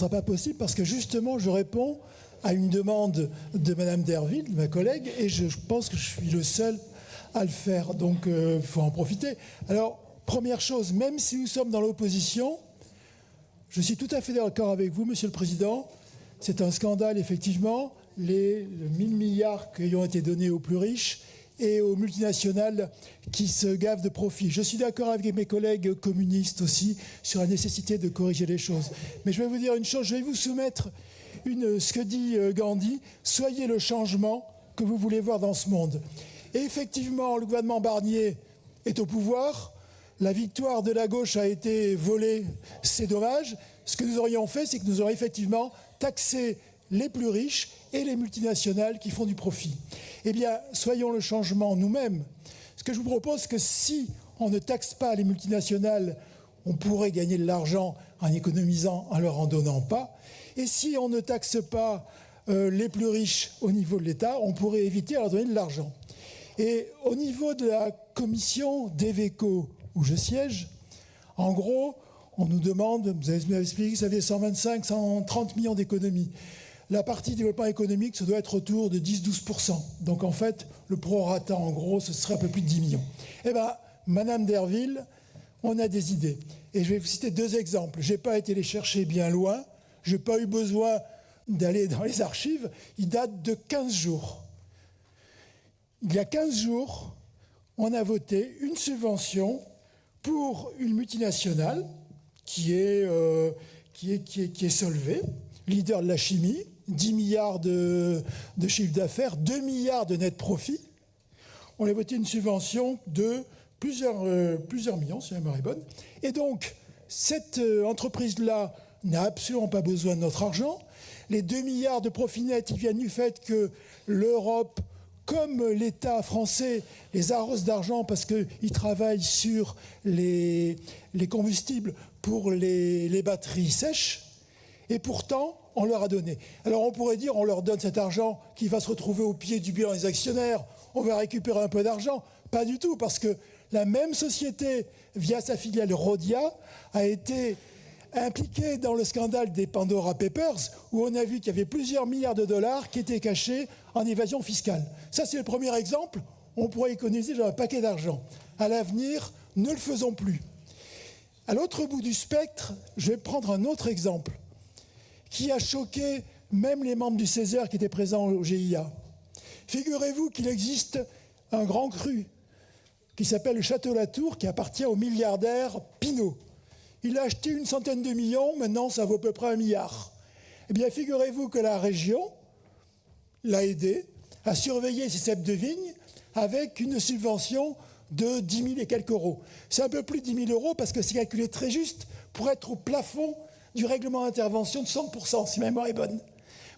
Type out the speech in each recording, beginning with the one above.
sera pas possible parce que justement, je réponds à une demande de Madame Derville, ma collègue, et je pense que je suis le seul à le faire. Donc, il faut en profiter. Alors, première chose, même si nous sommes dans l'opposition, je suis tout à fait d'accord avec vous, Monsieur le Président. C'est un scandale, effectivement, les 1000 milliards qui ont été donnés aux plus riches et aux multinationales qui se gavent de profit. Je suis d'accord avec mes collègues communistes aussi sur la nécessité de corriger les choses. Mais je vais vous dire une chose, je vais vous soumettre ce que dit Gandhi, soyez le changement que vous voulez voir dans ce monde. Et effectivement, le gouvernement Barnier est au pouvoir, la victoire de la gauche a été volée, c'est dommage. Ce que nous aurions fait, c'est que nous aurions effectivement taxé les plus riches et les multinationales qui font du profit. Eh bien, soyons le changement nous-mêmes. Ce que je vous propose, c'est que si on ne taxe pas les multinationales, on pourrait gagner de l'argent en économisant, en leur en donnant pas. Et si on ne taxe pas les plus riches au niveau de l'État, on pourrait éviter à leur donner de l'argent. Et au niveau de la commission d'Eveco, où je siège, en gros, on nous demande, vous avez expliqué que ça avait 125, 130 millions d'économies. La partie développement économique, ça doit être autour de 10-12%. Donc en fait, le prorata, en gros, ce serait un peu plus de 10 millions. Eh bien, Madame Derville, on a des idées. Et je vais vous citer 2 exemples. Je n'ai pas été les chercher bien loin. Je n'ai pas eu besoin d'aller dans les archives. Ils datent de 15 jours. Il y a 15 jours, on a voté une subvention pour une multinationale qui est Solvay, leader de la chimie, 10 milliards de chiffre d'affaires, 2 milliards de net profit. On a voté une subvention de plusieurs millions, si ma mémoire est bonne. Et donc, cette entreprise-là n'a absolument pas besoin de notre argent. Les 2 milliards de profit net, ils viennent du fait que l'Europe, comme l'État français, les arrose d'argent parce qu'ils travaillent sur les combustibles pour les batteries sèches. Et pourtant, on leur a donné. Alors on pourrait dire, on leur donne cet argent qui va se retrouver au pied du bilan des actionnaires, on va récupérer un peu d'argent. Pas du tout, parce que la même société, via sa filiale Rhodia, a été impliquée dans le scandale des Pandora Papers, où on a vu qu'il y avait plusieurs milliards de dollars qui étaient cachés en évasion fiscale. Ça, c'est le premier exemple. On pourrait économiser genre un paquet d'argent. À l'avenir, ne le faisons plus. À l'autre bout du spectre, je vais prendre un autre exemple qui a choqué même les membres du Césaire qui étaient présents au GIA. Figurez-vous qu'il existe un grand cru qui s'appelle le Château Latour, qui appartient au milliardaire Pinault. Il a acheté une centaine de millions, maintenant ça vaut à peu près 1 milliard. Eh bien, figurez-vous que la région l'a aidé à surveiller ses ceps de vigne avec une subvention de 10 000 et quelques euros. C'est un peu plus de 10 000 euros parce que c'est calculé très juste pour être au plafond du règlement d'intervention de 60%, si ma mémoire est bonne.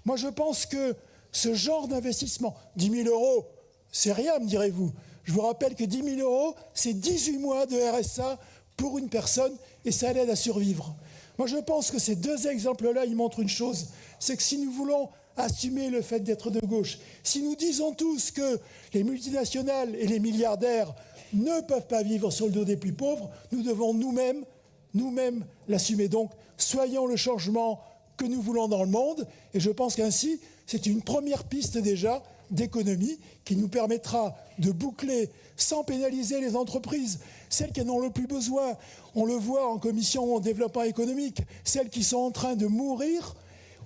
Moi, je pense que ce genre d'investissement, 10 000 euros, c'est rien, me direz-vous. Je vous rappelle que 10 000 euros, c'est 18 mois de RSA pour une personne et ça l'aide à survivre. Moi, je pense que ces 2 exemples-là, ils montrent une chose, c'est que si nous voulons assumer le fait d'être de gauche, si nous disons tous que les multinationales et les milliardaires ne peuvent pas vivre sur le dos des plus pauvres, nous devons nous-mêmes l'assumer. Donc, soyons le changement que nous voulons dans le monde. Et je pense qu'ainsi, c'est une première piste déjà d'économie qui nous permettra de boucler sans pénaliser les entreprises, celles qui en ont le plus besoin. On le voit en commission développement économique, celles qui sont en train de mourir,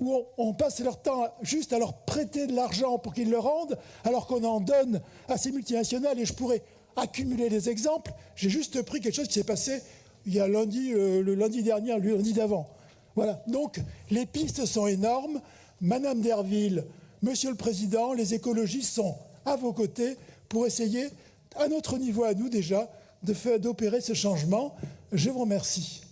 où on passe leur temps juste à leur prêter de l'argent pour qu'ils le rendent, alors qu'on en donne à ces multinationales. Et je pourrais accumuler les exemples. J'ai juste pris quelque chose qui s'est passé il y a le lundi dernier, le lundi d'avant. Voilà. Donc, les pistes sont énormes. Madame Derville, Monsieur le Président, les écologistes sont à vos côtés pour essayer, à notre niveau à nous déjà, d'opérer ce changement. Je vous remercie.